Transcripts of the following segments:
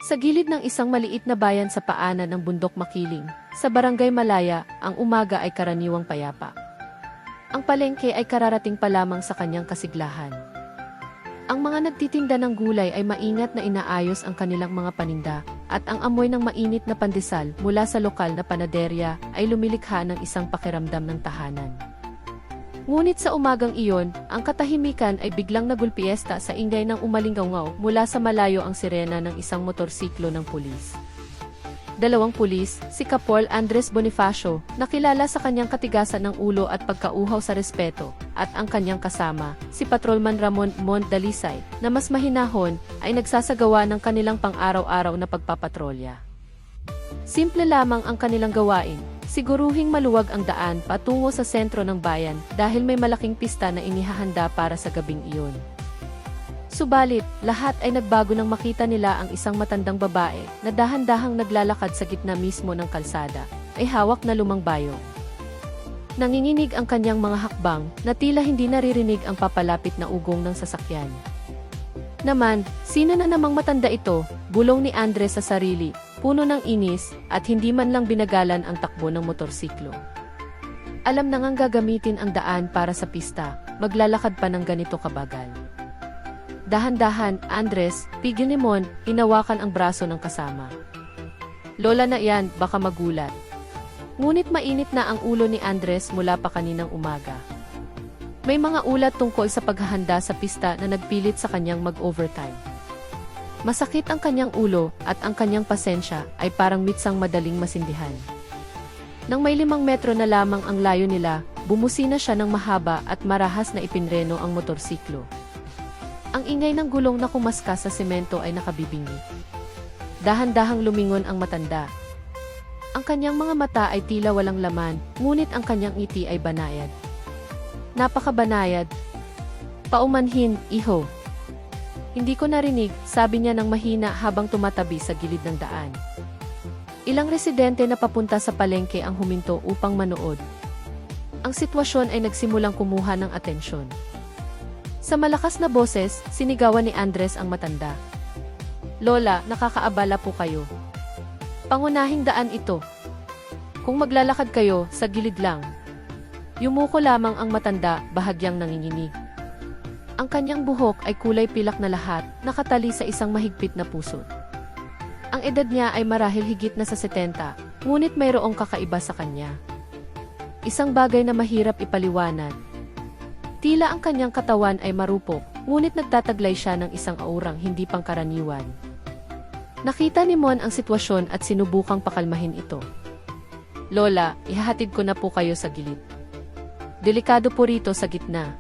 Sa gilid ng isang maliit na bayan sa paanan ng bundok Makiling, sa Barangay Malaya, ang umaga ay karaniwang payapa. Ang palengke ay kararating pa lamang sa kanyang kasiglahan. Ang mga nagtitinda ng gulay ay maingat na inaayos ang kanilang mga paninda, at ang amoy ng mainit na pandesal mula sa lokal na panaderya ay lumilikha ng isang pakiramdam ng tahanan. Ngunit sa umagang iyon, ang katahimikan ay biglang nagulpiesta sa ingay ng umalinggaw mula sa malayo ang sirena ng isang motorsiklo ng pulis. Dalawang pulis, si Kapol Andres Bonifacio, nakilala sa kanyang katigasan ng ulo at pagkauhaw sa respeto, at ang kanyang kasama, si Patrolman Ramon Mont Dalisay, na mas mahinahon, ay nagsasagawa ng kanilang pang-araw-araw na pagpapatrolya. Simple lamang ang kanilang gawain, siguruhing maluwag ang daan patungo sa sentro ng bayan dahil may malaking pista na inihahanda para sa gabing iyon. Subalit, lahat ay nagbago nang makita nila ang isang matandang babae na dahan-dahang naglalakad sa gitna mismo ng kalsada, ay hawak na lumang bayong. Nanginginig ang kanyang mga hakbang na tila hindi naririnig ang papalapit na ugong ng sasakyan. Naman, sino na namang matanda ito, bulong ni Andres sa sarili, puno ng inis, at hindi man lang binagalan ang takbo ng motorsiklo. Alam na ngang gagamitin ang daan para sa pista, maglalakad pa ng ganito kabagal. Dahan-dahan, Andres, pigil ni Mon, hinawakan ang braso ng kasama. Lola na yan, baka magulat. Ngunit mainit na ang ulo ni Andres mula pa kaninang umaga. May mga ulat tungkol sa paghahanda sa pista na nagpilit sa kanyang mag-overtime. Masakit ang kanyang ulo at ang kanyang pasensya ay parang mitsang madaling masindihan. Nang may 5 metro na lamang ang layo nila, bumusina siya ng mahaba at marahas na ipinreno ang motorsiklo. Ang ingay ng gulong na kumaskas sa semento ay nakabibingi. Dahan-dahang lumingon ang matanda. Ang kanyang mga mata ay tila walang laman, ngunit ang kanyang ngiti ay banayad. Napakabanayad. Paumanhin, iho. Hindi ko narinig, sabi niya ng mahina habang tumatabi sa gilid ng daan. Ilang residente na papunta sa palengke ang huminto upang manood. Ang sitwasyon ay nagsimulang kumuha ng atensyon. Sa malakas na boses, sinigawan ni Andres ang matanda. Lola, nakakaabala po kayo. Pangunahing daan ito. Kung maglalakad kayo, sa gilid lang. Yumuko lamang ang matanda, bahagyang nanginginig. Ang kanyang buhok ay kulay pilak na lahat, nakatali sa isang mahigpit na puso. Ang edad niya ay marahil higit na sa 70, ngunit mayroong kakaiba sa kanya. Isang bagay na mahirap ipaliwanag. Tila ang kanyang katawan ay marupok, ngunit nagtataglay siya ng isang aurang hindi pangkaraniwan. Nakita ni Mon ang sitwasyon at sinubukang pakalmahin ito. Lola, ihahatid ko na po kayo sa gilid. Delikado po rito sa gitna.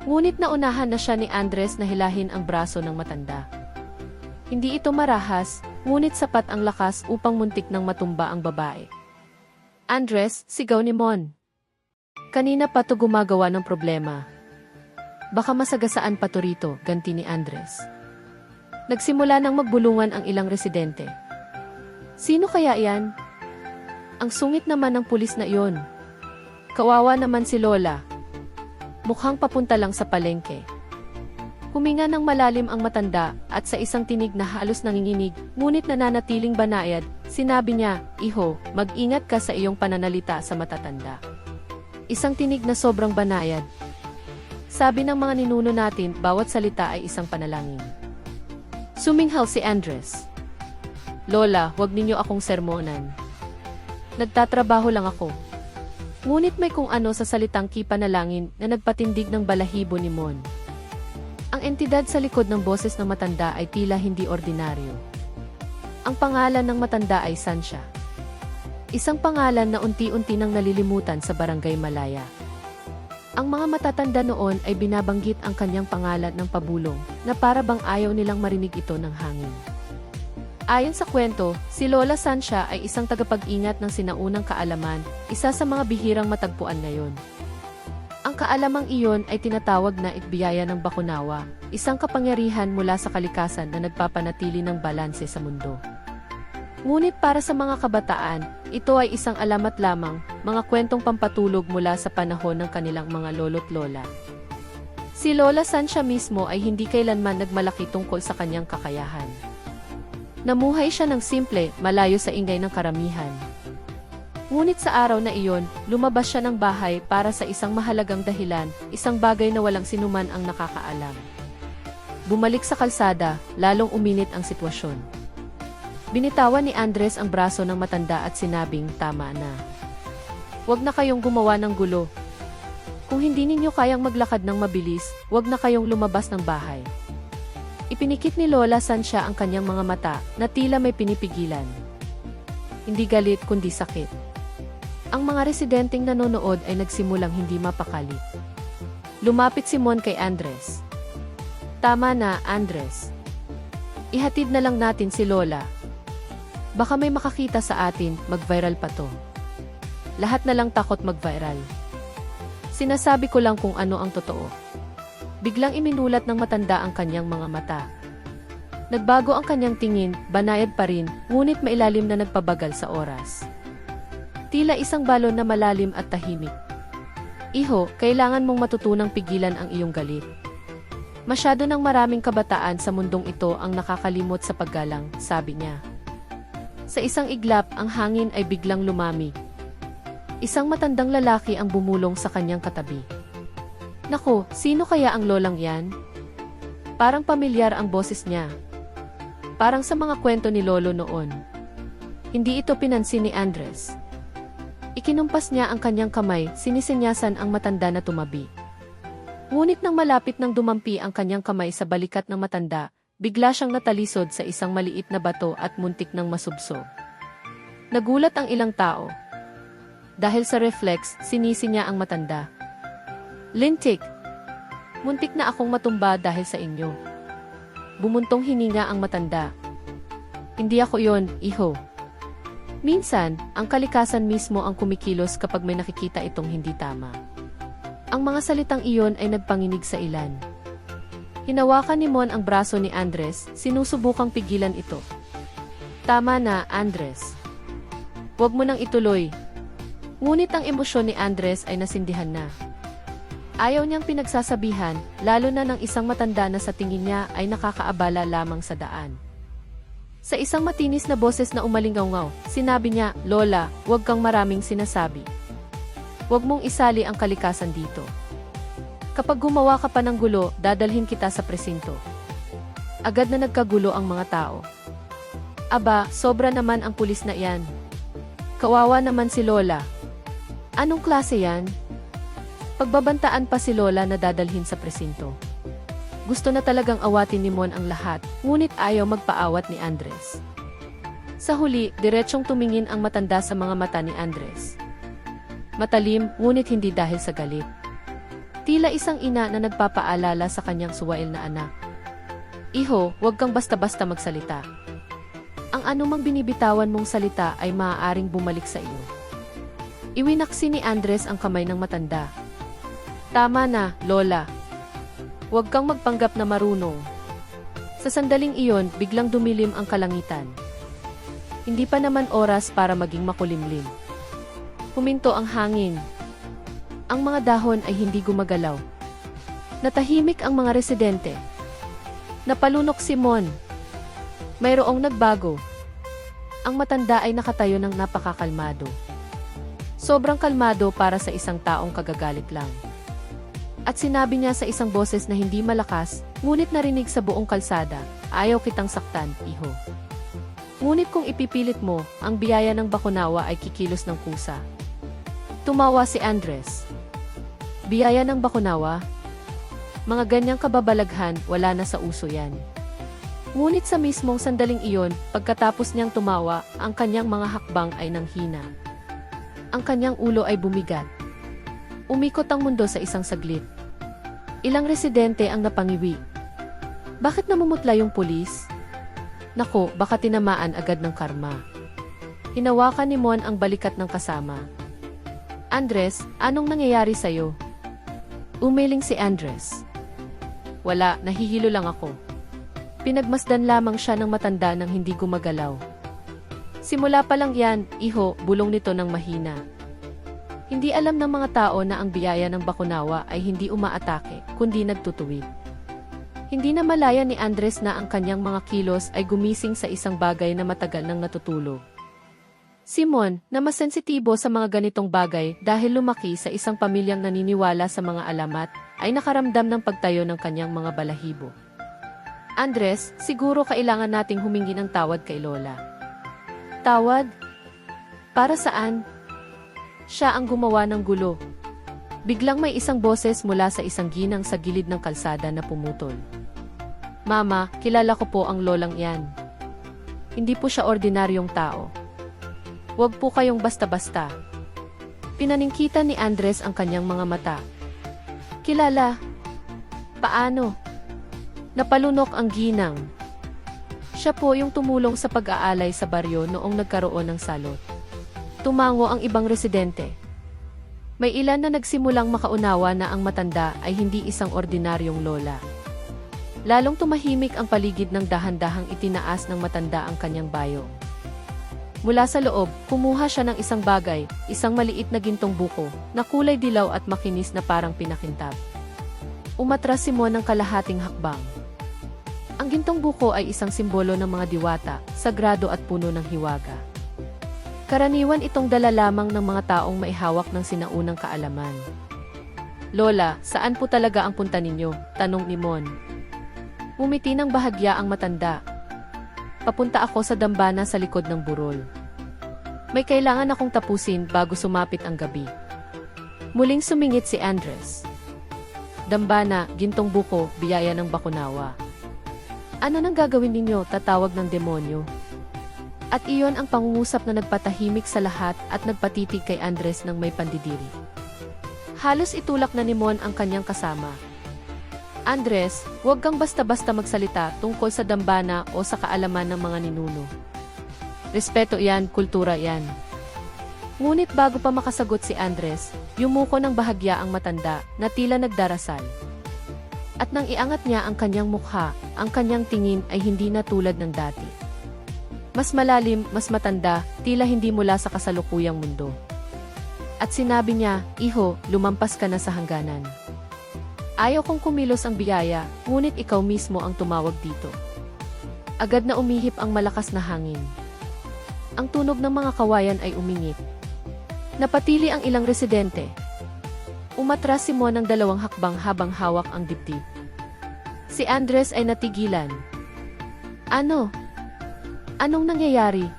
Ngunit naunahan na siya ni Andres na hilahin ang braso ng matanda. Hindi ito marahas, ngunit sapat ang lakas upang muntik nang matumba ang babae. Andres, sigaw ni Mon. Kanina pa to gumagawa ng problema. Baka masagasaan pa to rito, ganti ni Andres. Nagsimula nang magbulungan ang ilang residente. Sino kaya yan? Ang sungit naman ng pulis na iyon. Kawawa naman si Lola. Mukhang papunta lang sa palengke. Huminga ng malalim ang matanda at sa isang tinig na halos nanginginig, ngunit nananatiling banayad, sinabi niya, Iho, mag-ingat ka sa iyong pananalita sa matatanda. Isang tinig na sobrang banayad. Sabi ng mga ninuno natin, bawat salita ay isang panalangin. Suminghal si Andres. Lola, huwag ninyo akong sermonan. Nagtatrabaho lang ako. Ngunit may kung ano sa salitang kipanalangin na nagpatindig ng balahibo ni Mon. Ang entidad sa likod ng boses ng matanda ay tila hindi ordinaryo. Ang pangalan ng matanda ay Sansha. Isang pangalan na unti-unti nang nalilimutan sa Barangay Malaya. Ang mga matatanda noon ay binabanggit ang kanyang pangalan ng pabulong, na para bang ayaw nilang marinig ito ng hangin. Ayon sa kwento, si Lola Sansha ay isang tagapag-ingat ng sinaunang kaalaman, isa sa mga bihirang matagpuan ngayon. Ang kaalamang iyon ay tinatawag na ikbiyaya ng Bakunawa, isang kapangyarihan mula sa kalikasan na nagpapanatili ng balanse sa mundo. Ngunit para sa mga kabataan, ito ay isang alamat lamang, mga kwentong pampatulog mula sa panahon ng kanilang mga lolo't lola. Si Lola Sansha mismo ay hindi kailanman nagmalaki tungkol sa kanyang kakayahan. Namuhay siya ng simple, malayo sa ingay ng karamihan. Ngunit sa araw na iyon, lumabas siya ng bahay para sa isang mahalagang dahilan, isang bagay na walang sinuman ang nakakaalam. Bumalik sa kalsada, lalong uminit ang sitwasyon. Binitawan ni Andres ang braso ng matanda at sinabing, "Tama na. Huwag na kayong gumawa ng gulo. Kung hindi ninyo kayang maglakad ng mabilis, huwag na kayong lumabas ng bahay." Ipinikit ni Lola Sancha ang kanyang mga mata na tila may pinipigilan. Hindi galit kundi sakit. Ang mga residenteng nanonood ay nagsimulang hindi mapakali. Lumapit si Mon kay Andres. "Tama na, Andres. Ihatid na lang natin si Lola. Baka may makakita sa atin, mag-viral pa to. Lahat na lang takot mag-viral. Sinasabi ko lang kung ano ang totoo." Biglang iminulat ng matanda ang kanyang mga mata. Nagbago ang kanyang tingin, banayad pa rin, ngunit mailalim na nagpabagal sa oras. Tila isang balon na malalim at tahimik. "Iho, kailangan mong matutunang pigilan ang iyong galit. Masyado ng maraming kabataan sa mundong ito ang nakakalimot sa paggalang," sabi niya. Sa isang iglap, ang hangin ay biglang lumami. Isang matandang lalaki ang bumulong sa kanyang katabi. "Naku, sino kaya ang lolang yan?" Parang pamilyar ang boses niya. Parang sa mga kwento ni Lolo noon. Hindi ito pinansin ni Andres. Ikinumpas niya ang kanyang kamay, sinisinyasan ang matanda na tumabi. Ngunit nang malapit nang dumampi ang kanyang kamay sa balikat ng matanda, bigla siyang natalisod sa isang maliit na bato at muntik ng masubso. Nagulat ang ilang tao. Dahil sa reflex, sinisi niya ang matanda. "Lintik, muntik na akong matumba dahil sa inyo." Bumuntong hininga ang matanda. "Hindi ako yon, iho." Minsan, ang kalikasan mismo ang kumikilos kapag may nakikita itong hindi tama. Ang mga salitang iyon ay nagpanginig sa ilan. Hinawakan ni Mon ang braso ni Andres, sinusubukang pigilan ito. "Tama na, Andres. Huwag mo nang ituloy." Ngunit ang emosyon ni Andres ay nasindihan na. Ayaw niyang pinagsasabihan, lalo na ng isang matanda na sa tingin niya ay nakakaabala lamang sa daan. Sa isang matinis na boses na umalingaw-ngaw, sinabi niya, "Lola, huwag kang maraming sinasabi. Huwag mong isali ang kalikasan dito. Kapag gumawa ka pa ng gulo, dadalhin kita sa presinto." Agad na nagkagulo ang mga tao. "Aba, sobra naman ang pulis na iyan. Kawawa naman si Lola. Anong klase yan?" Pagbabantaan pa si Lola na dadalhin sa presinto. Gusto na talagang awatin ni Mon ang lahat, ngunit ayaw magpaawat ni Andres. Sa huli, diretsyong tumingin ang matanda sa mga mata ni Andres. Matalim, ngunit hindi dahil sa galit. Tila isang ina na nagpapaalala sa kanyang suwail na anak. "Iho, huwag kang basta-basta magsalita. Ang anumang binibitawan mong salita ay maaaring bumalik sa iyo." Iwinaksi ni Andres ang kamay ng matanda. "Tama na, Lola. Huwag kang magpanggap na marunong." Sa sandaling iyon, biglang dumilim ang kalangitan. Hindi pa naman oras para maging makulimlim. Huminto ang hangin. Ang mga dahon ay hindi gumagalaw. Natahimik ang mga residente. Napalunok si Mon. Mayroong nagbago. Ang matanda ay nakatayo ng napakakalmado. Sobrang kalmado para sa isang taong kagagalit lang. At sinabi niya sa isang boses na hindi malakas, ngunit narinig sa buong kalsada, "Ayaw kitang saktan, iho. Ngunit kung ipipilit mo, ang biyaya ng bakunawa ay kikilos ng kusa." Tumawa si Andres. "Biyaya ng bakunawa? Mga ganyang kababalaghan, wala na sa uso yan." Ngunit sa mismong sandaling iyon, pagkatapos niyang tumawa, ang kanyang mga hakbang ay nanghina. Ang kanyang ulo ay bumigat. Umikot ang mundo sa isang saglit. Ilang residente ang napangiwi. Bakit namumutla yung pulis? Nako, baka tinamaan agad ng karma. Hinawakan ni Mon ang balikat ng kasama. "Andres, anong nangyayari sa'yo?" Umiling si Andres. "Wala, nahihilo lang ako." Pinagmasdan lamang siya ng matanda nang hindi gumagalaw. "Simula pa lang yan, iho," bulong nito ng mahina. Hindi alam ng mga tao na ang biyaya ng bakunawa ay hindi umaatake, kundi nagtutuwid. Hindi na malaya ni Andres na ang kanyang mga kilos ay gumising sa isang bagay na matagal nang natutulog. Simon, na mas sensitibo sa mga ganitong bagay dahil lumaki sa isang pamilyang naniniwala sa mga alamat, ay nakaramdam ng pagtayo ng kanyang mga balahibo. Andres, siguro kailangan nating humingi ng tawad kay Lola. Tawad? Para saan? Siya ang gumawa ng gulo. Biglang may isang boses mula sa isang ginang sa gilid ng kalsada na pumutol. Mama, kilala ko po ang lolang yan. Hindi po siya ordinaryong tao. Huwag po kayong basta-basta. Pinaningkitan ni Andres ang kanyang mga mata. Kilala? Paano? Napalunok ang ginang. Siya po yung tumulong sa pag-aalay sa baryo noong nagkaroon ng salot. Tumango ang ibang residente. May ilan na nagsimulang makaunawa na ang matanda ay hindi isang ordinaryong lola. Lalong tumahimik ang paligid ng dahan-dahang itinaas ng matanda ang kanyang bayo. Mula sa loob, kumuha siya ng isang bagay, isang maliit na gintong buko, na kulay dilaw at makinis na parang pinakintab. Umatras si Mon ng kalahating hakbang. Ang gintong buko ay isang simbolo ng mga diwata, sagrado at puno ng hiwaga. Karaniwan itong dala lamang ng mga taong maihawak ng sinaunang kaalaman. Lola, saan po talaga ang punta ninyo? Tanong ni Mon. Umiti ng bahagya ang matanda. Papunta ako sa dambana sa likod ng burol. May kailangan akong tapusin bago sumapit ang gabi. Muling sumingit si Andres. Dambana, gintong buko, biyaya ng Bakunawa. Ano nang gagawin ninyo? Tatawag ng demonyo. At iyon ang pangungusap na nagpatahimik sa lahat at nagpatitig kay Andres ng may pandidiri. Halos itulak na ni Mon ang kanyang kasama. Andres, huwag kang basta-basta magsalita tungkol sa dambana o sa kaalaman ng mga ninuno. Respeto yan, kultura yan. Ngunit bago pa makasagot si Andres, yumuko ng bahagya ang matanda na tila nagdarasal. At nang iangat niya ang kanyang mukha, ang kanyang tingin ay hindi na tulad ng dati. Mas malalim, mas matanda, tila hindi mula sa kasalukuyang mundo. At sinabi niya, Iho, lumampas ka na sa hangganan. Ayaw kong kumilos ang biyaya, ngunit ikaw mismo ang tumawag dito. Agad na umihip ang malakas na hangin. Ang tunog ng mga kawayan ay umingit. Napatili ang ilang residente. Umatras si Mon ng 2 hakbang habang hawak ang dibdib. Si Andres ay natigilan. Ano? Anong nangyayari?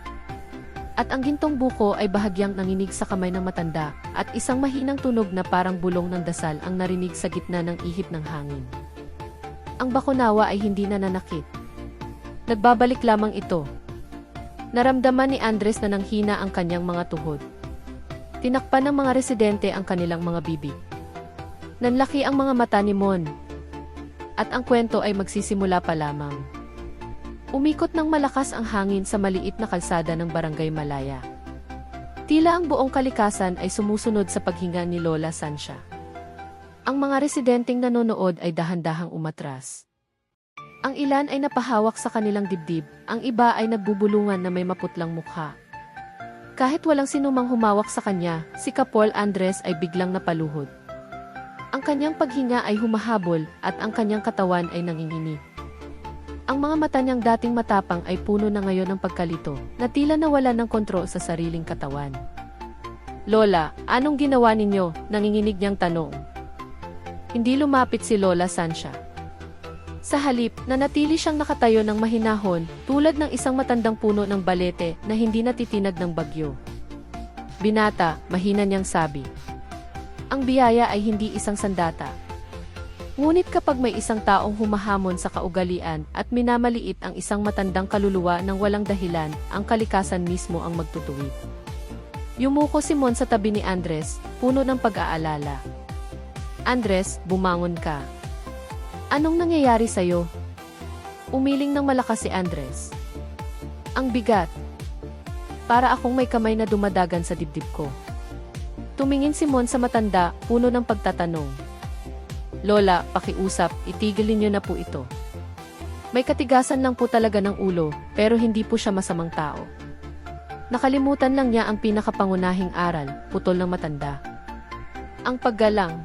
At ang gintong buko ay bahagyang nanginig sa kamay ng matanda at isang mahinang tunog na parang bulong ng dasal ang narinig sa gitna ng ihip ng hangin. Ang Bakunawa ay hindi nananakit. Nagbabalik lamang ito. Naramdaman ni Andres na nanghina ang kanyang mga tuhod. Tinakpan ng mga residente ang kanilang mga bibig. Nanlaki ang mga mata ni Mon. At ang kwento ay magsisimula pa lamang. Umikot ng malakas ang hangin sa maliit na kalsada ng Barangay Malaya. Tila ang buong kalikasan ay sumusunod sa paghinga ni Lola Sansha. Ang mga residenteng nanonood ay dahan-dahang umatras. Ang ilan ay napahawak sa kanilang dibdib, ang iba ay nagbubulungan na may maputlang mukha. Kahit walang sinumang humawak sa kanya, si Kapol Andres ay biglang napaluhod. Ang kanyang paghinga ay humahabol at ang kanyang katawan ay nanginginig. Ang mga mata niyang dating matapang ay puno na ngayon ng pagkalito, na tila nawala ng kontrol sa sariling katawan. Lola, anong ginawa ninyo? Nanginginig niyang tanong. Hindi lumapit si Lola Sansha. Sa halip, nanatili siyang nakatayo ng mahinahon, tulad ng isang matandang puno ng balete na hindi natitinag ng bagyo. Binata, mahina niyang sabi. Ang biyaya ay hindi isang sandata. Ngunit kapag may isang taong humahamon sa kaugalian at minamaliit ang isang matandang kaluluwa ng walang dahilan, ang kalikasan mismo ang magtutuwid. Yumuko si Mon sa tabi ni Andres, puno ng pag-aalala. Andres, bumangon ka. Anong nangyayari sa'yo? Umiling ng malakas si Andres. Ang bigat. Para akong may kamay na dumadagan sa dibdib ko. Tumingin si Mon sa matanda, puno ng pagtatanong. Lola, pakiusap, itigil niyo na po ito. May katigasan lang po talaga ng ulo, pero hindi po siya masamang tao. Nakalimutan lang niya ang pinakapangunahing aral, putol ng matanda. Ang paggalang.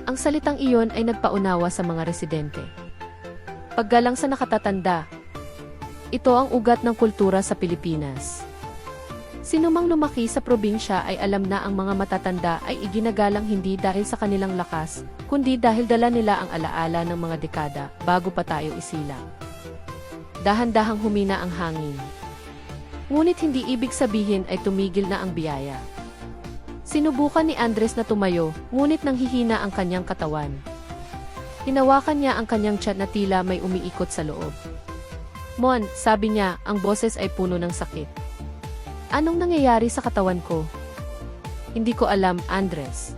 Ang salitang iyon ay nagpaunawa sa mga residente. Paggalang sa nakatatanda. Ito ang ugat ng kultura sa Pilipinas. Sinumang lumaki sa probinsya ay alam na ang mga matatanda ay iginagalang hindi dahil sa kanilang lakas, kundi dahil dala nila ang alaala ng mga dekada bago pa tayo isilang. Dahan-dahang humina ang hangin. Ngunit hindi ibig sabihin ay tumigil na ang biyaya. Sinubukan ni Andres na tumayo, ngunit nanghihina ang kanyang katawan. Hinawakan niya ang kanyang tiyan na tila may umiikot sa loob. Mon, sabi niya, ang boses ay puno ng sakit. Anong nangyayari sa katawan ko? Hindi ko alam, Andres.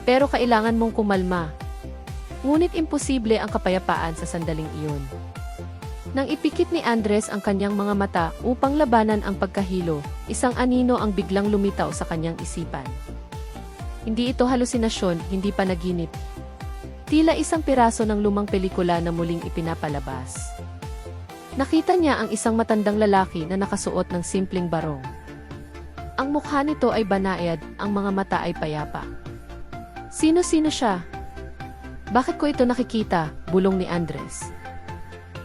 Pero kailangan mong kumalma. Ngunit imposible ang kapayapaan sa sandaling iyon. Nang ipikit ni Andres ang kanyang mga mata upang labanan ang pagkahilo, isang anino ang biglang lumitaw sa kanyang isipan. Hindi ito halusinasyon, hindi panaginip. Tila isang piraso ng lumang pelikula na muling ipinapalabas. Nakita niya ang isang matandang lalaki na nakasuot ng simpleng barong. Ang mukha nito ay banayad, ang mga mata ay payapa. Sino-sino siya? Bakit ko ito nakikita? Bulong ni Andres.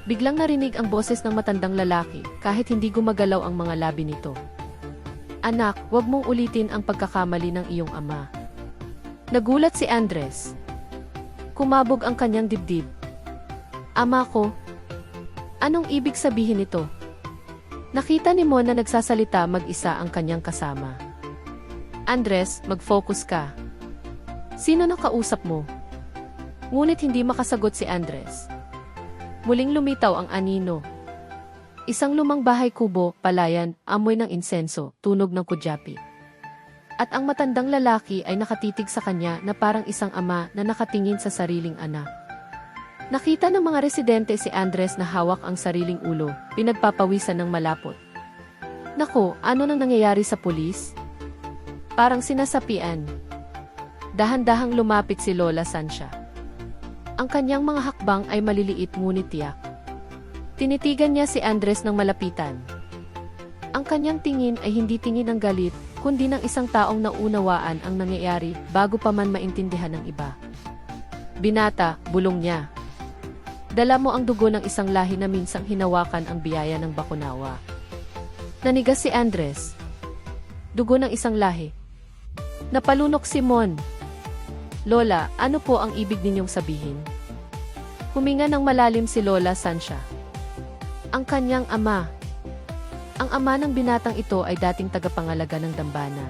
Biglang narinig ang boses ng matandang lalaki kahit hindi gumagalaw ang mga labi nito. Anak, huwag mong ulitin ang pagkakamali ng iyong ama. Nagulat si Andres. Kumabog ang kanyang dibdib. Ama ko. Anong ibig sabihin nito? Nakita ni Mon na nagsasalita mag-isa ang kanyang kasama. Andres, mag-focus ka. Sino nakausap mo? Ngunit hindi makasagot si Andres. Muling lumitaw ang anino. Isang lumang bahay kubo, palayan, amoy ng insenso, tunog ng kudyapi. At ang matandang lalaki ay nakatitig sa kanya na parang isang ama na nakatingin sa sariling anak. Nakita ng mga residente si Andres na hawak ang sariling ulo, pinagpapawisan ng malapot. Nako, ano nang nangyayari sa pulis? Parang sinasapian. Dahan-dahang lumapit si Lola Sancha. Ang kanyang mga hakbang ay maliliit ngunit tiyak. Tinitigan niya si Andres ng malapitan. Ang kanyang tingin ay hindi tingin ng galit, kundi ng isang taong naunawaan ang nangyayari bago pa man maintindihan ng iba. Binata, bulong niya. Dala mo ang dugo ng isang lahi na minsang hinawakan ang biyaya ng Bakunawa. Nanigas si Andres. Dugo ng isang lahi. Napalunok si Mon. Lola, ano po ang ibig ninyong sabihin? Huminga ng malalim si Lola Sancha. Ang kanyang ama. Ang ama ng binatang ito ay dating tagapangalaga ng dambana.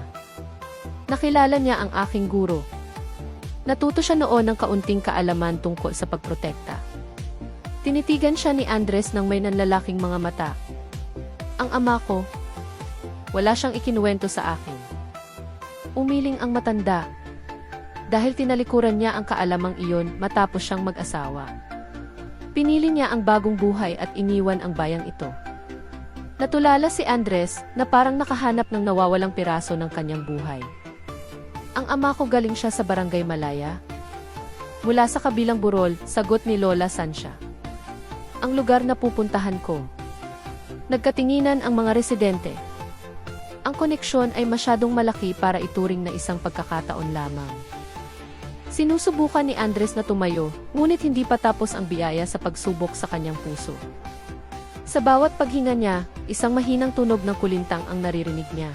Nakilala niya ang aking guro. Natuto siya noon ng kaunting kaalaman tungkol sa pagprotekta. Tinitigan siya ni Andres ng may nanlalaking mga mata. Ang ama ko, wala siyang ikinuwento sa akin. Umiling ang matanda. Dahil tinalikuran niya ang kaalamang iyon matapos siyang mag-asawa. Pinili niya ang bagong buhay at iniwan ang bayang ito. Natulala si Andres na parang nakahanap ng nawawalang piraso ng kanyang buhay. Ang ama ko galing siya sa Barangay Malaya. Mula sa kabilang burol, sagot ni Lola Sancha. Ang lugar na pupuntahan ko. Nagkatinginan ang mga residente. Ang koneksyon ay masyadong malaki para ituring na isang pagkakataon lamang. Sinusubukan ni Andres na tumayo, ngunit hindi pa tapos ang biyaya sa pagsubok sa kanyang puso. Sa bawat paghinga niya, isang mahinang tunog ng kulintang ang naririnig niya.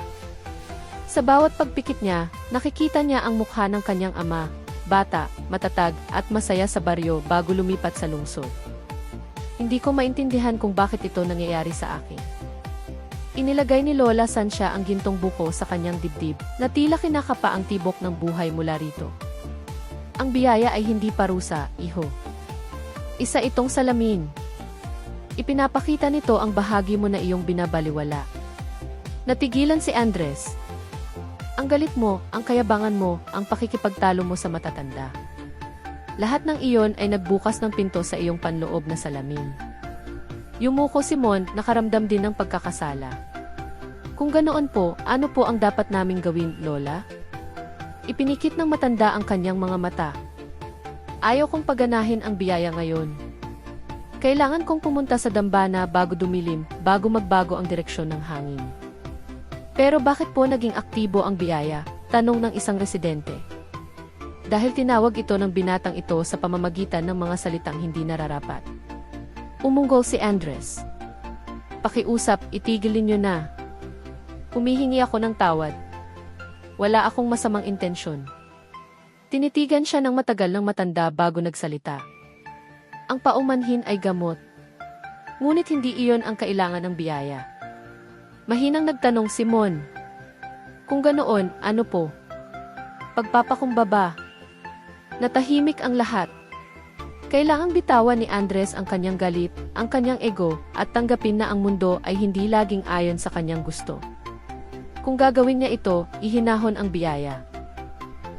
Sa bawat pagpikit niya, nakikita niya ang mukha ng kanyang ama, bata, matatag, at masaya sa baryo bago lumipat sa lungsod. Hindi ko maintindihan kung bakit ito nangyayari sa akin. Inilagay ni Lola Sancha ang gintong buko sa kanyang dibdib, na tila kinakapa ang tibok ng buhay mula rito. Ang biyaya ay hindi parusa, iho. Isa itong salamin. Ipinapakita nito ang bahagi mo na iyong binabaliwala. Natigilan si Andres. Ang galit mo, ang kayabangan mo, ang pakikipagtalo mo sa matatanda. Lahat ng iyon ay nagbukas ng pinto sa iyong panloob na salamin. Yumuko si Mon, nakaramdam din ng pagkakasala. Kung ganoon po, ano po ang dapat naming gawin, Lola? Ipinikit ng matanda ang kanyang mga mata. Ayaw kong paganahin ang biyaya ngayon. Kailangan kong pumunta sa dambana bago dumilim, bago magbago ang direksyon ng hangin. Pero bakit po naging aktibo ang biyaya? Tanong ng isang residente. Dahil tinawag ito ng binatang ito sa pamamagitan ng mga salitang hindi nararapat. Umunggol si Andres. Pakiusap, itigilin niyo na. Humihingi ako ng tawad. Wala akong masamang intensyon. Tinitigan siya ng matagal ng matanda bago nagsalita. Ang paumanhin ay gamot. Ngunit hindi iyon ang kailangan ng biyaya. Mahinang nagtanong si Mon. Kung ganoon, ano po? Pagpapakumbaba. Natahimik ang lahat. Kailangang bitawan ni Andres ang kanyang galit, ang kanyang ego, at tanggapin na ang mundo ay hindi laging ayon sa kanyang gusto. Kung gagawin niya ito, ihinahon ang biyaya.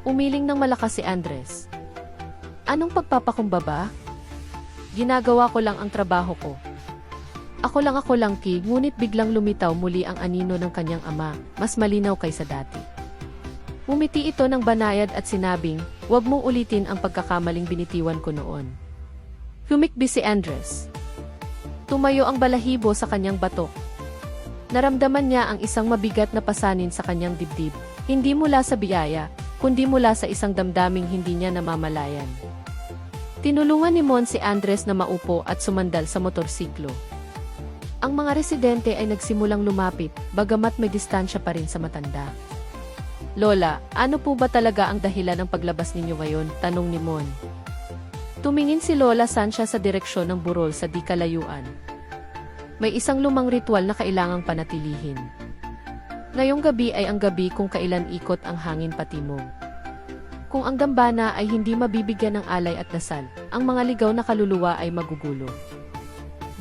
Umiling ng malakas si Andres. Anong pagpapakumbaba? Ginagawa ko lang ang trabaho ko. Ako lang ki, ngunit biglang lumitaw muli ang anino ng kanyang ama, mas malinaw kaysa dati. Umiti ito ng banayad at sinabing, "Huwag mong ulitin ang pagkakamaling binitiwan ko noon." Humikbi si Andres. Tumayo ang balahibo sa kanyang batok. Naramdaman niya ang isang mabigat na pasanin sa kanyang dibdib, hindi mula sa biyaya, kundi mula sa isang damdaming hindi niya namamalayan. Tinulungan ni Mon si Andres na maupo at sumandal sa motorsiklo. Ang mga residente ay nagsimulang lumapit, bagamat may distansya pa rin sa matanda. "Lola, ano po ba talaga ang dahilan ng paglabas ninyo ngayon?" tanong ni Mon. Tumingin si Lola Sancha sa direksyon ng burol sa di kalayuan. May isang lumang ritual na kailangang panatilihin. Ngayong gabi ay ang gabi kung kailan ikot ang hangin patimog. Kung ang dambana ay hindi mabibigyan ng alay at dasal, ang mga ligaw na kaluluwa ay magugulo.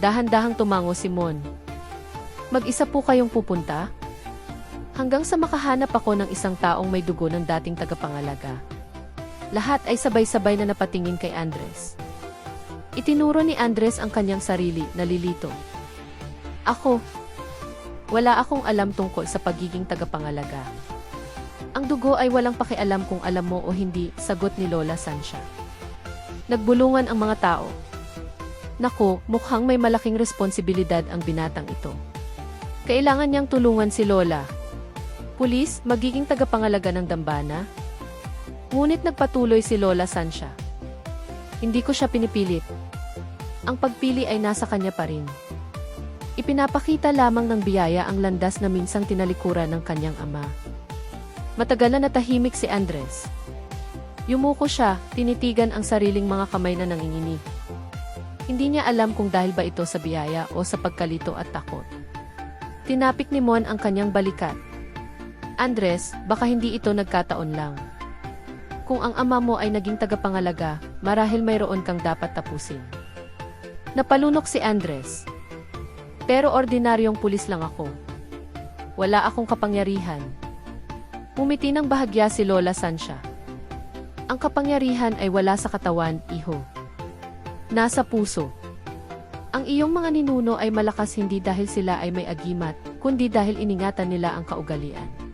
Dahan-dahang tumango si Mon. "Mag-isa po kayong pupunta?" "Hanggang sa makahanap ako ng isang taong may dugo ng dating tagapangalaga." Lahat ay sabay-sabay na napatingin kay Andres. Itinuro ni Andres ang kanyang sarili, nalilito. "Ako. Wala akong alam tungkol sa pagiging tagapangalaga." "Ang dugo ay walang pakialam kung alam mo o hindi," sagot ni Lola Sancha. Nagbulungan ang mga tao. Naku, mukhang may malaking responsibilidad ang binatang ito. Kailangan niyang tulungan si Lola. "Pulis, magiging tagapangalaga ng dambana?" Ngunit nagpatuloy si Lola Sancha. "Hindi ko siya pinipilit. Ang pagpili ay nasa kanya pa rin. Ipinapakita lamang ng biyaya ang landas na minsang tinalikuran ng kanyang ama." Matagal na natahimik si Andres. Yumuko siya, tinitigan ang sariling mga kamay na nanginginig. Hindi niya alam kung dahil ba ito sa biyaya o sa pagkalito at takot. Tinapik ni Mon ang kanyang balikat. "Andres, baka hindi ito nagkataon lang. Kung ang ama mo ay naging tagapangalaga, marahil mayroon kang dapat tapusin." Napalunok si Andres. "Pero ordinaryong pulis lang ako. Wala akong kapangyarihan." Umiti ng bahagya si Lola Sancha. "Ang kapangyarihan ay wala sa katawan, iho. Nasa puso. Ang iyong mga ninuno ay malakas hindi dahil sila ay may agimat, kundi dahil iningatan nila ang kaugalian."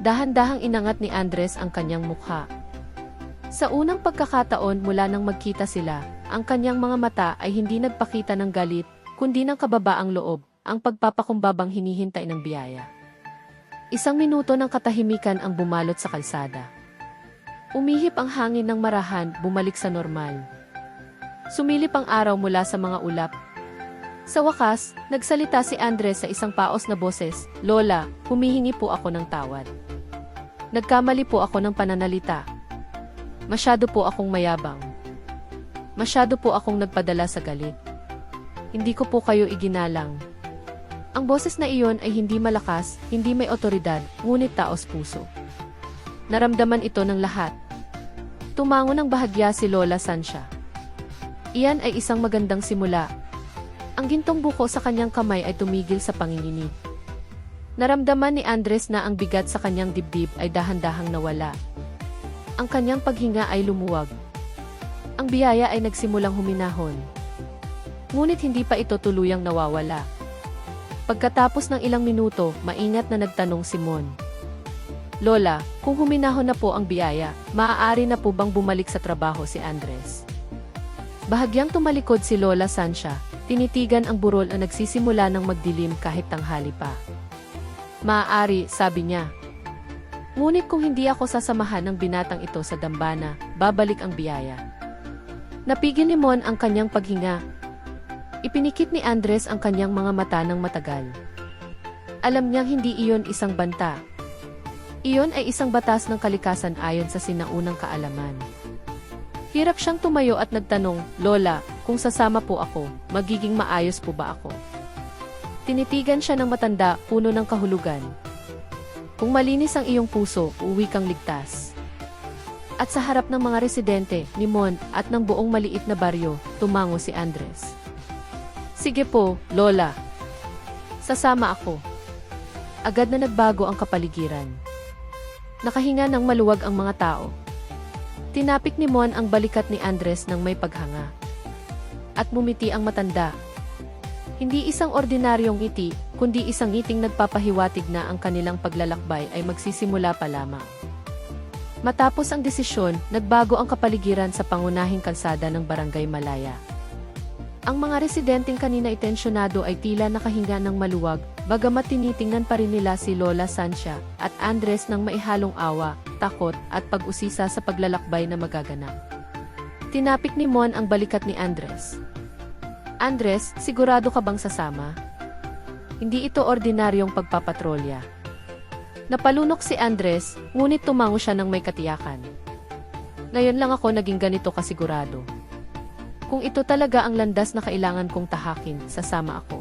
Dahan-dahang inangat ni Andres ang kanyang mukha. Sa unang pagkakataon mula nang magkita sila, ang kanyang mga mata ay hindi nagpakita ng galit, kundi ng kababaang loob, ang pagpapakumbabang hinihintay ng biyaya. Isang minuto ng katahimikan ang bumalot sa kalsada. Umihip ang hangin ng marahan, bumalik sa normal. Sumilip ang araw mula sa mga ulap. Sa wakas, nagsalita si Andres sa isang paos na boses, "Lola, humihingi po ako ng tawad. Nagkamali po ako ng pananalita. Masyado po akong mayabang. Masyado po akong nagpadala sa galit. Hindi ko po kayo iginalang." Ang boses na iyon ay hindi malakas, hindi may otoridad, ngunit taos puso. Naramdaman ito ng lahat. Tumango ng bahagya si Lola Sancha. Iyan ay isang magandang simula. Ang gintong buko sa kanyang kamay ay tumigil sa panginginig. Naramdaman ni Andres na ang bigat sa kanyang dibdib ay dahan-dahang nawala. Ang kanyang paghinga ay lumuwag. Ang biyaya ay nagsimulang huminahon. Ngunit hindi pa ito tuluyang nawawala. Pagkatapos ng ilang minuto, maingat na nagtanong si Mon. "Lola, kung huminahon na po ang biyaya, maaari na po bang bumalik sa trabaho si Andres?" Bahagyang tumalikod si Lola Sancha, tinitigan ang burol na nagsisimula ng magdilim kahit tanghali pa. "Maaari," sabi niya. "Ngunit kung hindi ako sasamahan ng binatang ito sa dambana, babalik ang biyaya." Napigil ni Mon ang kanyang paghinga. Ipinikit ni Andres ang kanyang mga mata ng matagal. Alam niyang hindi iyon isang banta. Iyon ay isang batas ng kalikasan ayon sa sinaunang kaalaman. Hirap siyang tumayo at nagtanong, "Lola, kung sasama po ako, magiging maayos po ba ako?" Tinitigan siya ng matanda, puno ng kahulugan. "Kung malinis ang iyong puso, uuwi kang ligtas." At sa harap ng mga residente, ni Mon, at ng buong maliit na baryo, tumango si Andres. "Sige po, Lola. Sasama ako." Agad na nagbago ang kapaligiran. Nakahinga ng maluwag ang mga tao. Tinapik ni Mon ang balikat ni Andres ng may paghanga. At mumiti ang matanda. Hindi isang ordinaryong ngiti, kundi isang ngiting nagpapahiwatig na ang kanilang paglalakbay ay magsisimula pa lamang. Matapos ang desisyon, nagbago ang kapaligiran sa pangunahing kalsada ng Barangay Malaya. Ang mga residenteng kanina itensyonado ay tila nakahinga ng maluwag, bagamat tinitingnan pa rin nila si Lola Sancha at Andres ng maihalong awa, takot at pag-usisa sa paglalakbay na magaganap. Tinapik ni Mon ang balikat ni Andres. "Andres, sigurado ka bang sasama? Hindi ito ordinaryong pagpapatrolya." Napalunok si Andres, ngunit tumango siya ng may katiyakan. "Ngayon lang ako naging ganito kasigurado. Kung ito talaga ang landas na kailangan kong tahakin, sasama ako."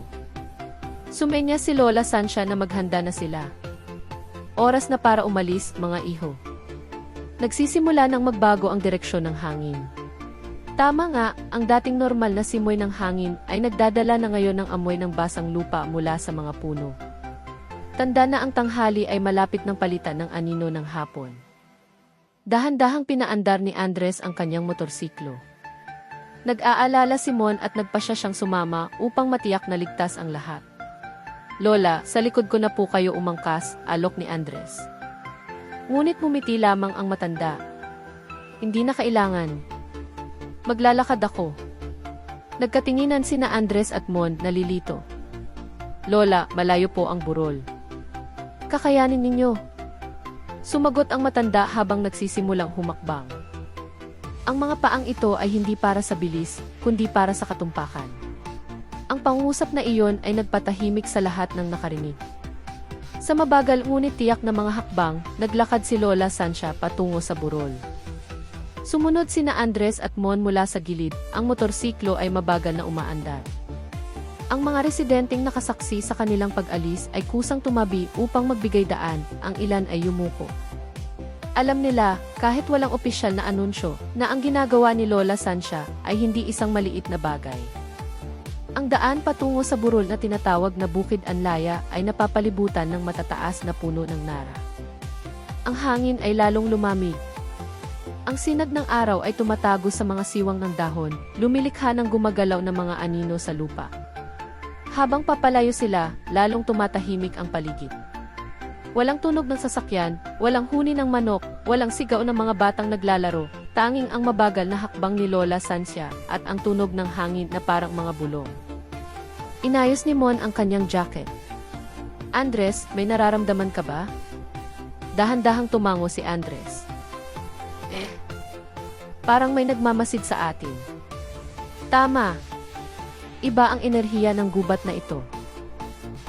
Sumenya si Lola Sancha na maghanda na sila. Oras na para umalis, mga iho. Nagsisimula ng magbago ang direksyon ng hangin. Tama nga, ang dating normal na simoy ng hangin ay nagdadala na ngayon ng amoy ng basang lupa mula sa mga puno. Tanda na ang tanghali ay malapit ng palitan ng anino ng hapon. Dahan-dahang pinaandar ni Andres ang kanyang motorsiklo. Nag-aalala si Mon at nagpasya siyang sumama upang matiyak na ligtas ang lahat. "Lola, sa likod ko na po kayo umangkas," alok ni Andres. Ngunit mumiti lamang ang matanda. "Hindi na kailangan. Maglalakad ako." Nagkatinginan sina Andres at Mon, nalilito. "Lola, malayo po ang burol. Kakayanin ninyo." Sumagot ang matanda habang nagsisimulang humakbang. Ang mga paang ito ay hindi para sa bilis, kundi para sa katumpakan. Ang pangungusap na iyon ay nagpatahimik sa lahat ng nakarinig. Sa mabagal ngunit tiyak na mga hakbang, naglakad si Lola Sancha patungo sa burol. Sumunod sina Andres at Mon mula sa gilid, ang motorsiklo ay mabagal na umaandar. Ang mga residenteng nakasaksi sa kanilang pag-alis ay kusang tumabi upang magbigay daan, ang ilan ay yumuko. Alam nila, kahit walang opisyal na anunsyo, na ang ginagawa ni Lola Sancha ay hindi isang maliit na bagay. Ang daan patungo sa burol na tinatawag na Bukid Anlaya ay napapalibutan ng matataas na puno ng nara. Ang hangin ay lalong lumamig. Ang sinag ng araw ay tumatago sa mga siwang ng dahon, lumilikha ng gumagalaw na mga anino sa lupa. Habang papalayo sila, lalong tumatahimik ang paligid. Walang tunog ng sasakyan, walang huni ng manok, walang sigaw ng mga batang naglalaro, tanging ang mabagal na hakbang ni Lola Sancha at ang tunog ng hangin na parang mga bulong. Inayos ni Mon ang kanyang jacket. "Andres, may nararamdaman ka ba?" Dahan-dahang tumango si Andres. Parang may nagmamasid sa atin." "Tama. Iba ang enerhiya ng gubat na ito.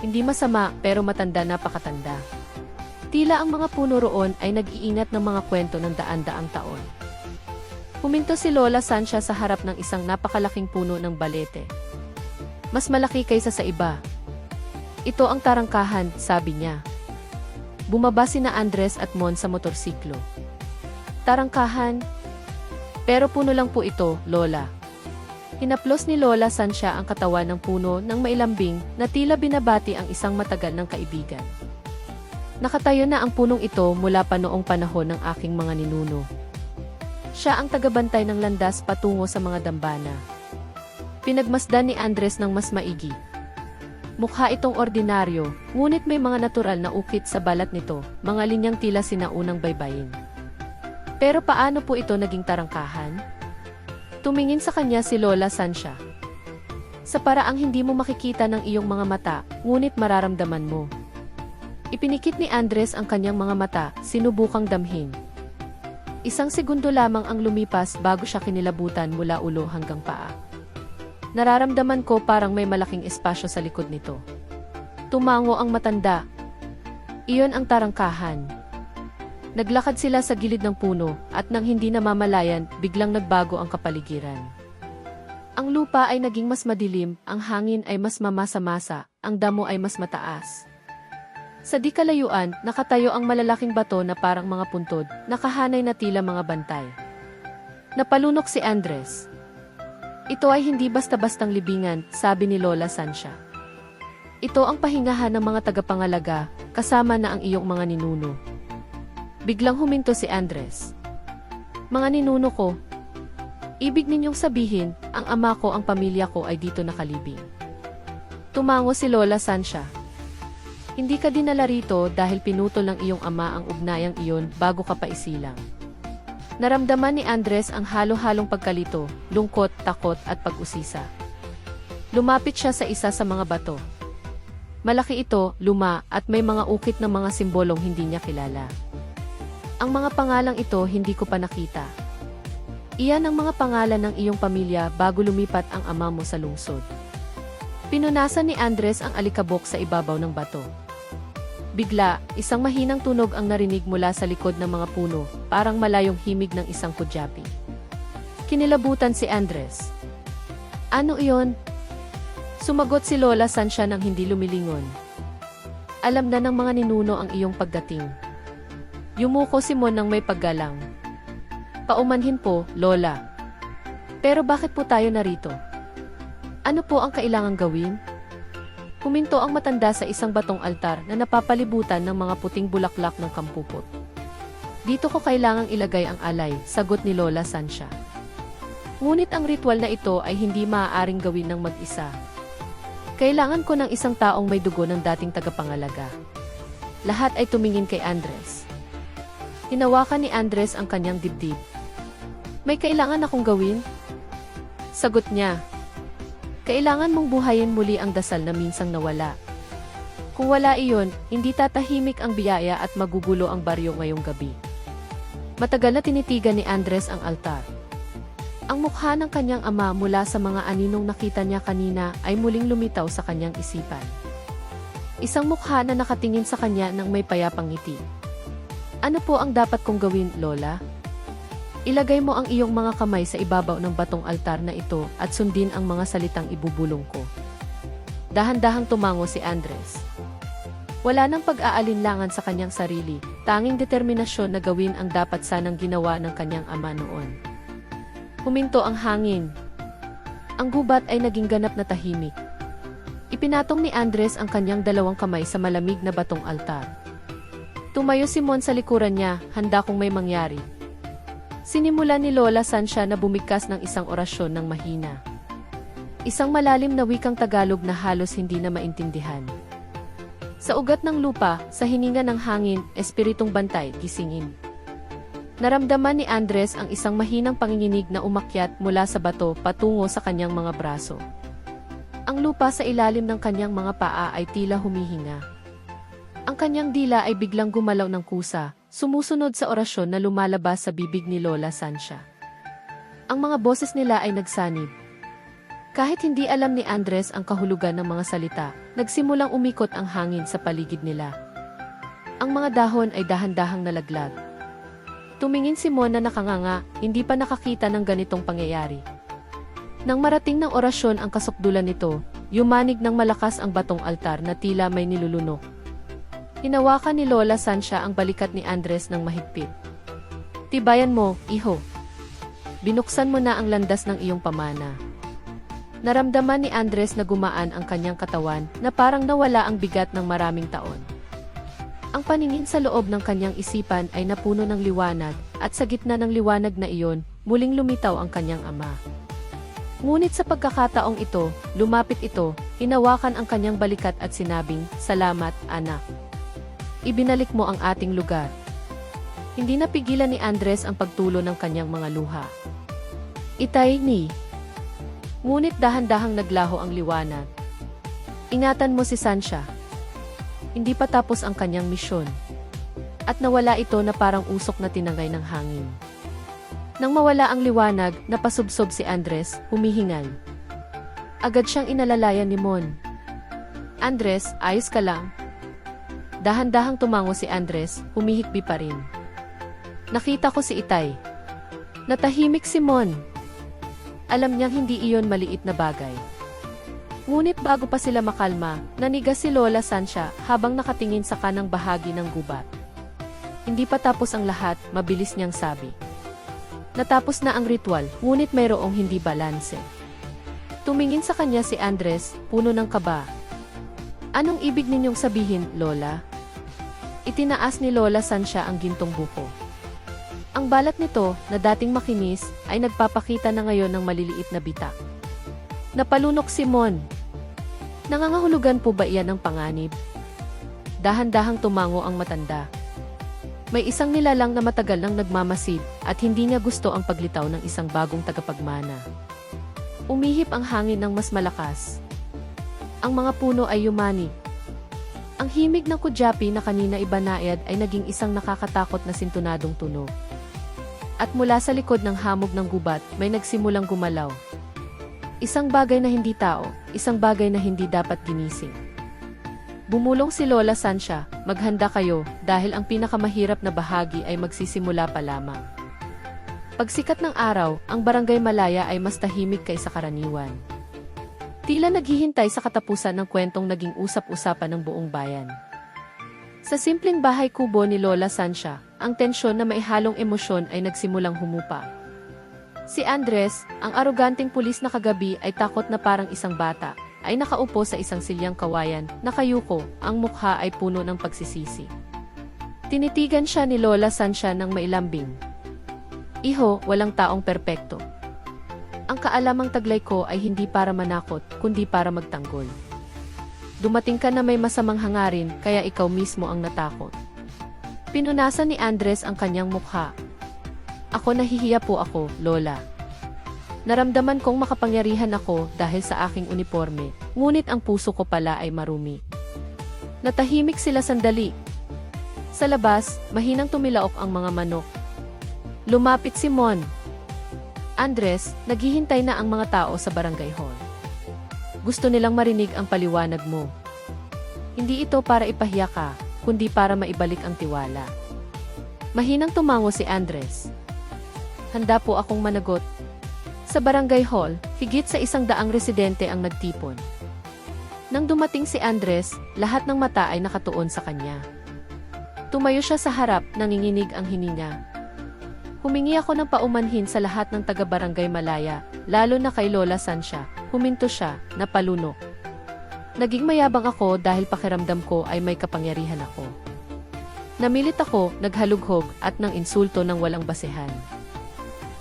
Hindi masama pero matanda na pakatanda." Tila ang mga puno roon ay nag-iingat ng mga kwento ng daan-daang taon. Huminto si Lola Sancha sa harap ng isang napakalaking puno ng balete. "Mas malaki kaysa sa iba. Ito ang tarangkahan," sabi niya. Bumaba sina Andres at Mon sa motorsiklo. "Tarangkahan? Pero puno lang po ito, Lola." Hinaplos ni Lola Sancha ang katawan ng puno ng mailambing na tila binabati ang isang matagal ng kaibigan. "Nakatayo na ang punong ito mula pa noong panahon ng aking mga ninuno. Siya ang tagabantay ng landas patungo sa mga dambana." Pinagmasdan ni Andres ng mas maigi. Mukha itong ordinaryo, ngunit may mga natural na ukit sa balat nito, mga linyang tila sinaunang baybayin. "Pero paano po ito naging tarangkahan?" Tumingin sa kanya si Lola Sancha. "Sa paraang hindi mo makikita ng iyong mga mata, ngunit mararamdaman mo." Ipinikit ni Andres ang kanyang mga mata, sinubukang damhin. Isang segundo lamang ang lumipas bago siya kinilabutan mula ulo hanggang paa. Nararamdaman ko parang may malaking espasyo sa likod nito. Tumango ang matanda. Iyon ang tarangkahan. Naglakad sila sa gilid ng puno at nang hindi namamalayan, biglang nagbago ang kapaligiran. Ang lupa ay naging mas madilim, ang hangin ay mas mamasa-masa, ang damo ay mas mataas. Sa di kalayuan, nakatayo ang malalaking bato na parang mga puntod, nakahanay na tila mga bantay. Napalunok si Andres. Ito ay hindi basta-bastang libingan, sabi ni Lola Sancia. Ito ang pahingahan ng mga tagapangalaga, kasama na ang iyong mga ninuno. Biglang huminto si Andres. Mga ninuno ko. Ibig ninyong sabihin, ang ama ko, ang pamilya ko ay dito nakalibing. Tumango si Lola Sancia. Hindi ka dinala rito dahil pinutol ng iyong ama ang ugnayang iyon bago ka pa isilang. Naramdaman ni Andres ang halo-halong pagkalito, lungkot, takot at pag-usisa. Lumapit siya sa isa sa mga bato. Malaki ito, luma at may mga ukit ng mga simbolong hindi niya kilala. Ang mga pangalang ito hindi ko pa nakita. Iyan ang mga pangalan ng iyong pamilya bago lumipat ang ama mo sa lungsod. Pinunasan ni Andres ang alikabok sa ibabaw ng bato. Bigla, isang mahinang tunog ang narinig mula sa likod ng mga puno, parang malayong himig ng isang kudyapi. Kinilabutan si Andres. Ano iyon? Sumagot si Lola Sancia nang hindi lumilingon. Alam na ng mga ninuno ang iyong pagdating. Yumuko si Mon nang may paggalang. Paumanhin po, Lola. Pero bakit po tayo narito? Ano po ang kailangang gawin? Huminto ang matanda sa isang batong altar na napapalibutan ng mga puting bulaklak ng kampupot. Dito ko kailangang ilagay ang alay, sagot ni Lola Sancia. Ngunit ang ritual na ito ay hindi maaaring gawin ng mag-isa. Kailangan ko ng isang taong may dugo ng dating tagapangalaga. Lahat ay tumingin kay Andres. Hinawakan ni Andres ang kanyang dibdib. May kailangan akong gawin? Sagot niya. Kailangan mong buhayin muli ang dasal na minsang nawala. Kung wala iyon, hindi tatahimik ang biyaya at magugulo ang baryo ngayong gabi. Matagal na tinitigan ni Andres ang altar. Ang mukha ng kanyang ama mula sa mga aninong nakita niya kanina ay muling lumitaw sa kanyang isipan. Isang mukha na nakatingin sa kanya ng may payapang ngiti. Ano po ang dapat kong gawin, Lola? Ilagay mo ang iyong mga kamay sa ibabaw ng batong altar na ito at sundin ang mga salitang ibubulong ko. Dahan-dahang tumango si Andres. Wala nang pag-aalinlangan sa kanyang sarili, tanging determinasyon na gawin ang dapat sanang ginawa ng kanyang ama noon. Huminto ang hangin. Ang gubat ay naging ganap na tahimik. Ipinatong ni Andres ang kanyang dalawang kamay sa malamig na batong altar. Tumayo si Mon sa likuran niya, handa kung may mangyari. Sinimulan ni Lola Sancia na bumigkas ng isang orasyon ng mahina. Isang malalim na wikang Tagalog na halos hindi na maintindihan. Sa ugat ng lupa, sa hininga ng hangin, espiritong bantay, gisingin. Naramdaman ni Andres ang isang mahinang panginginig na umakyat mula sa bato patungo sa kanyang mga braso. Ang lupa sa ilalim ng kanyang mga paa ay tila humihinga. Ang kanyang dila ay biglang gumalaw ng kusa, sumusunod sa orasyon na lumalabas sa bibig ni Lola Sancia. Ang mga boses nila ay nagsanib. Kahit hindi alam ni Andres ang kahulugan ng mga salita, nagsimulang umikot ang hangin sa paligid nila. Ang mga dahon ay dahan-dahang nalaglag. Tumingin si Mon na nakanganga, hindi pa nakakita ng ganitong pangyayari. Nang marating ng orasyon ang kasukdulan nito, yumanig ng malakas ang batong altar na tila may nilulunok. Hinawakan ni Lola Sancia ang balikat ni Andres ng mahigpit. Tibayan mo, iho. Binuksan mo na ang landas ng iyong pamana. Naramdaman ni Andres na gumaan ang kanyang katawan na parang nawala ang bigat ng maraming taon. Ang paningin sa loob ng kanyang isipan ay napuno ng liwanag at sa gitna ng liwanag na iyon, muling lumitaw ang kanyang ama. Ngunit sa pagkakataong ito, lumapit ito, hinawakan ang kanyang balikat at sinabing, "Salamat, anak. Ibinalik mo ang ating lugar." Hindi napigilan ni Andres ang pagtulo ng kanyang mga luha. Itay ni. Ngunit dahan-dahang naglaho ang liwanag. Ingatan mo si Sancia. Hindi pa tapos ang kanyang misyon. At nawala ito na parang usok na tinangay ng hangin. Nang mawala ang liwanag, napasubsob si Andres, humihingal. Agad siyang inalalayan ni Mon. Andres, ayos ka lang? Dahan-dahang tumango si Andres, humihikbi pa rin. Nakita ko si Itay. Natahimik si Mon. Alam niyang hindi iyon maliit na bagay. Ngunit bago pa sila makalma, nanigas si Lola Sancha habang nakatingin sa kanang bahagi ng gubat. Hindi pa tapos ang lahat, mabilis niyang sabi. Natapos na ang ritual, ngunit mayroong hindi balanse. Tumingin sa kanya si Andres, puno ng kaba. Anong ibig ninyong sabihin, Lola? Itinaas ni Lola Sancha ang gintong buko. Ang balat nito, na dating makinis, ay nagpapakita na ngayon ng maliliit na bitak. Napalunok si Mon. Nangangahulugan po ba iyan ng panganib? Dahan-dahang tumango ang matanda. May isang nilalang na matagal nang nagmamasid at hindi niya gusto ang paglitaw ng isang bagong tagapagmana. Umihip ang hangin ng mas malakas. Ang mga puno ay yumani. Ang himig ng kudyapi na kanina ibanayad ay naging isang nakakatakot na sintunadong tunog. At mula sa likod ng hamog ng gubat, may nagsimulang gumalaw. Isang bagay na hindi tao, isang bagay na hindi dapat ginising. Bumulong si Lola Sancha, maghanda kayo dahil ang pinakamahirap na bahagi ay magsisimula pa lamang. Pagsikat ng araw, ang Barangay Malaya ay mas tahimik kaysa karaniwan. Tila naghihintay sa katapusan ng kwentong naging usap-usapan ng buong bayan. Sa simpleng bahay kubo ni Lola Sancha, ang tensyon na may halong emosyon ay nagsimulang humupa. Si Andres, ang aroganteng pulis na kagabi ay takot na parang isang bata, ay nakaupo sa isang silyang kawayan, nakayuko, ang mukha ay puno ng pagsisisi. Tinitigan siya ni Lola Sancha ng mailambing. Iho, walang taong perpekto. Ang kaalamang taglay ko ay hindi para manakot, kundi para magtanggol. Dumating ka na may masamang hangarin, kaya ikaw mismo ang natakot. Pinunasan ni Andres ang kanyang mukha. Ako nahihiya po ako, Lola. Naramdaman kong makapangyarihan ako dahil sa aking uniforme, ngunit ang puso ko pala ay marumi. Natahimik sila sandali. Sa labas, mahinang tumilaok ang mga manok. Lumapit si Mon. Andres, naghihintay na ang mga tao sa barangay hall. Gusto nilang marinig ang paliwanag mo. Hindi ito para ipahiya ka, kundi para maibalik ang tiwala. Mahinang tumango si Andres. Handa po akong managot. Sa barangay hall, higit sa 100 residente ang nagtipon. Nang dumating si Andres, lahat ng mata ay nakatuon sa kanya. Tumayo siya sa harap, nanginginig ang hininga. Humingi ako ng paumanhin sa lahat ng taga-barangay Malaya, lalo na kay Lola Sancha. Huminto siya, napalunok. Naging mayabang ako dahil pakiramdam ko ay may kapangyarihan ako. Namilit ako, naghalughog, at nang insulto ng walang basehan.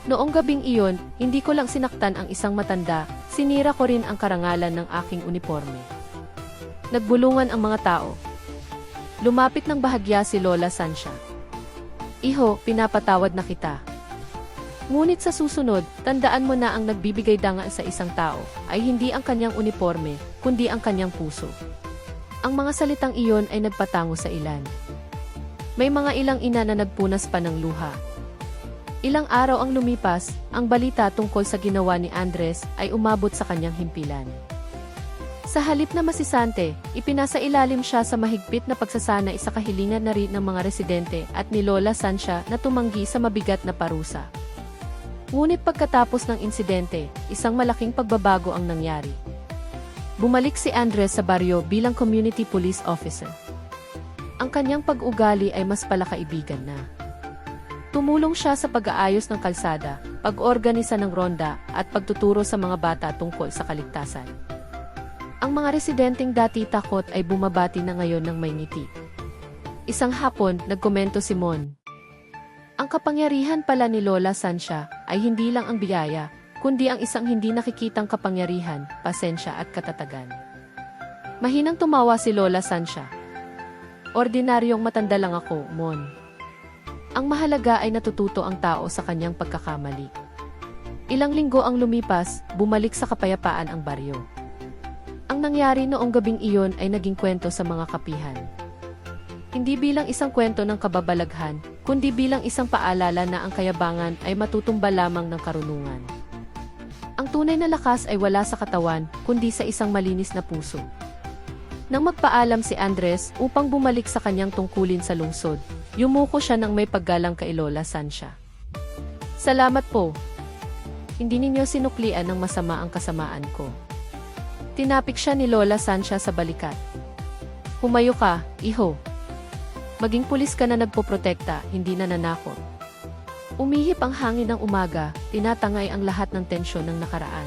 Noong gabing iyon, hindi ko lang sinaktan ang isang matanda, sinira ko rin ang karangalan ng aking uniforme. Nagbulungan ang mga tao. Lumapit ng bahagya si Lola Sancha. Iho, pinapatawad na kita. Ngunit sa susunod, tandaan mo na ang nagbibigay danga sa isang tao ay hindi ang kanyang uniforme, kundi ang kanyang puso. Ang mga salitang iyon ay nagpatango sa ilan. May mga ilang ina na nagpunas pa ng luha. Ilang araw ang lumipas, ang balita tungkol sa ginawa ni Andres ay umabot sa kanyang himpilan. Sa halip na masisante, ipinasailalim siya sa mahigpit na pagsasanay sa kahilingan na rin ng mga residente at ni Lola Sancha na tumanggi sa mabigat na parusa. Ngunit pagkatapos ng insidente, isang malaking pagbabago ang nangyari. Bumalik si Andres sa baryo bilang community police officer. Ang kanyang pag-ugali ay mas palakaibigan na. Tumulong siya sa pag-aayos ng kalsada, pag-organisa ng ronda, at pagtuturo sa mga bata tungkol sa kaligtasan. Ang mga residenteng dati takot ay bumabati na ngayon ng may ngiti. Isang hapon, nagkomento si Mon. Ang kapangyarihan pala ni Lola Sancha ay hindi lang ang biyaya, kundi ang isang hindi nakikitang kapangyarihan, pasensya at katatagan. Mahinang tumawa si Lola Sancha. Ordinaryong matanda lang ako, Mon. Ang mahalaga ay natututo ang tao sa kanyang pagkakamali. Ilang linggo ang lumipas, bumalik sa kapayapaan ang baryo. Ang nangyari noong gabing iyon ay naging kwento sa mga kapihan. Hindi bilang isang kwento ng kababalaghan, kundi bilang isang paalala na ang kayabangan ay matutumba lamang ng karunungan. Ang tunay na lakas ay wala sa katawan, kundi sa isang malinis na puso. Nang magpaalam si Andres upang bumalik sa kanyang tungkulin sa lungsod, yumuko siya ng may paggalang kay Lola Sancia. Salamat po. Hindi ninyo sinuklian ng masama ang kasamaan ko. Tinapik siya ni Lola Sancia sa balikat. Humayo ka, iho. Maging pulis ka na nagpoprotekta, hindi na nanakot. Umihip ang hangin ng umaga, tinatangay ang lahat ng tensyon ng nakaraan.